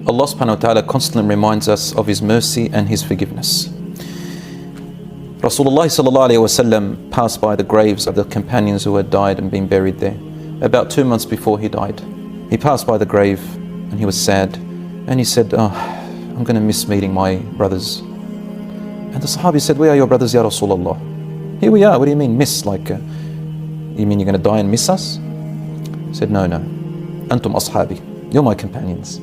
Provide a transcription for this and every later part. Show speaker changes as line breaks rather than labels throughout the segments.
Allah subhanahu wa ta'ala constantly reminds us of His mercy and His forgiveness. Rasulullah sallallahu alayhi wa sallam passed by the graves of the companions who had died and been buried there. About 2 months before he died, he passed by the grave and he was sad, and he said, "Oh, I'm going to miss meeting my brothers." And the Sahabi said, "Where are your brothers, Ya Rasulullah?" "Here we are." "What do you mean miss? Like, you mean you're going to die and miss us?" He said, "No, no. Antum ashabi. You're my companions.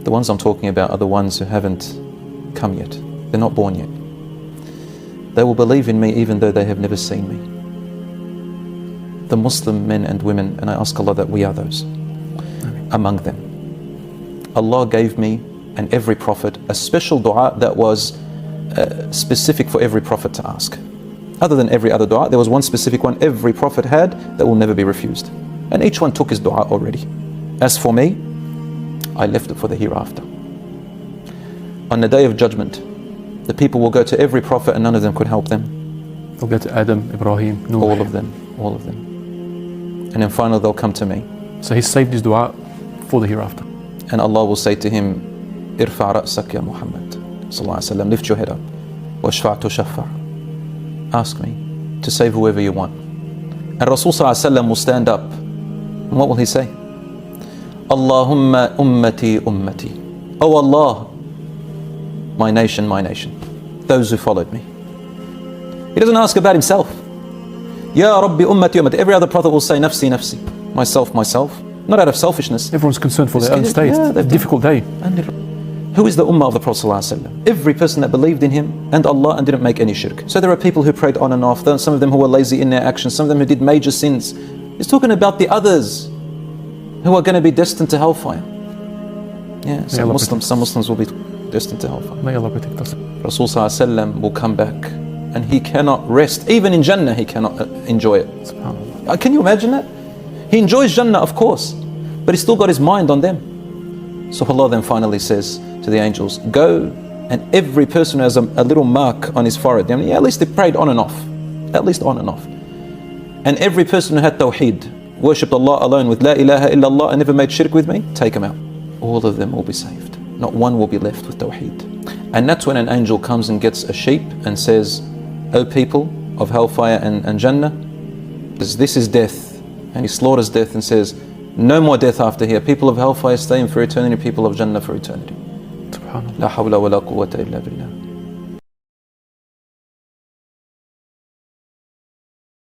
The ones I'm talking about are the ones who haven't come yet. They're not born yet. They will believe in me even though they have never seen me." The Muslim men and women, and I ask Allah that we are those among them. Allah gave me and every prophet a special dua that was specific for every prophet to ask. Other than every other dua, there was one specific one every prophet had that will never be refused. And each one took his dua already. As for me, I left it for the hereafter. On the day of judgment, the people will go to every prophet and none of them could help them.
They'll go to Adam, Ibrahim, Nuh.
All of them. And then finally they'll come to me.
So he saved his dua for the hereafter.
And Allah will say to him, "Irfa' ra'sak ya Muhammad sallallahu alaihi wasallam, lift your head up. Washfa' tushaffa'. Ask me to save whoever you want." And Rasul sallallahu alaihi wasallam will stand up. And what will he say? "Allahumma ummati ummati." "Oh Allah, my nation, those who followed me." He doesn't ask about himself. "Ya Rabbi ummati ummati." Every other prophet will say, "Nafsi, nafsi." Myself, not out of selfishness.
Everyone's concerned for their own state.
Yeah,
a difficult day.
Who is the ummah of the Prophet ﷺ? Every person that believed in him and Allah and didn't make any shirk. So there are people who prayed on and off, some of them who were lazy in their actions, some of them who did major sins. He's talking about the others who are going to be destined to hellfire. Yeah, some Muslims will be destined to hellfire.
May Allah protect us.
Rasul ﷺ will come back and he cannot rest. Even in Jannah he cannot enjoy it.
SubhanAllah.
Can you imagine that? He enjoys Jannah, of course, but he's still got his mind on them. So Allah then finally says to the angels, "Go, and every person who has a little mark on his forehead," at least they prayed on and off, and every person who had tawheed, worshipped Allah alone with la ilaha illallah and never made shirk with me, take them out. All of them will be saved. Not one will be left with tawheed. And that's when an angel comes and gets a sheep and says, "O people of hellfire and Jannah, this is death." And he slaughters death and says, "No more death after here. People of hellfire stay in for eternity, people of Jannah for eternity."
SubhanAllah.
La hawla wa la quwwata illa billah.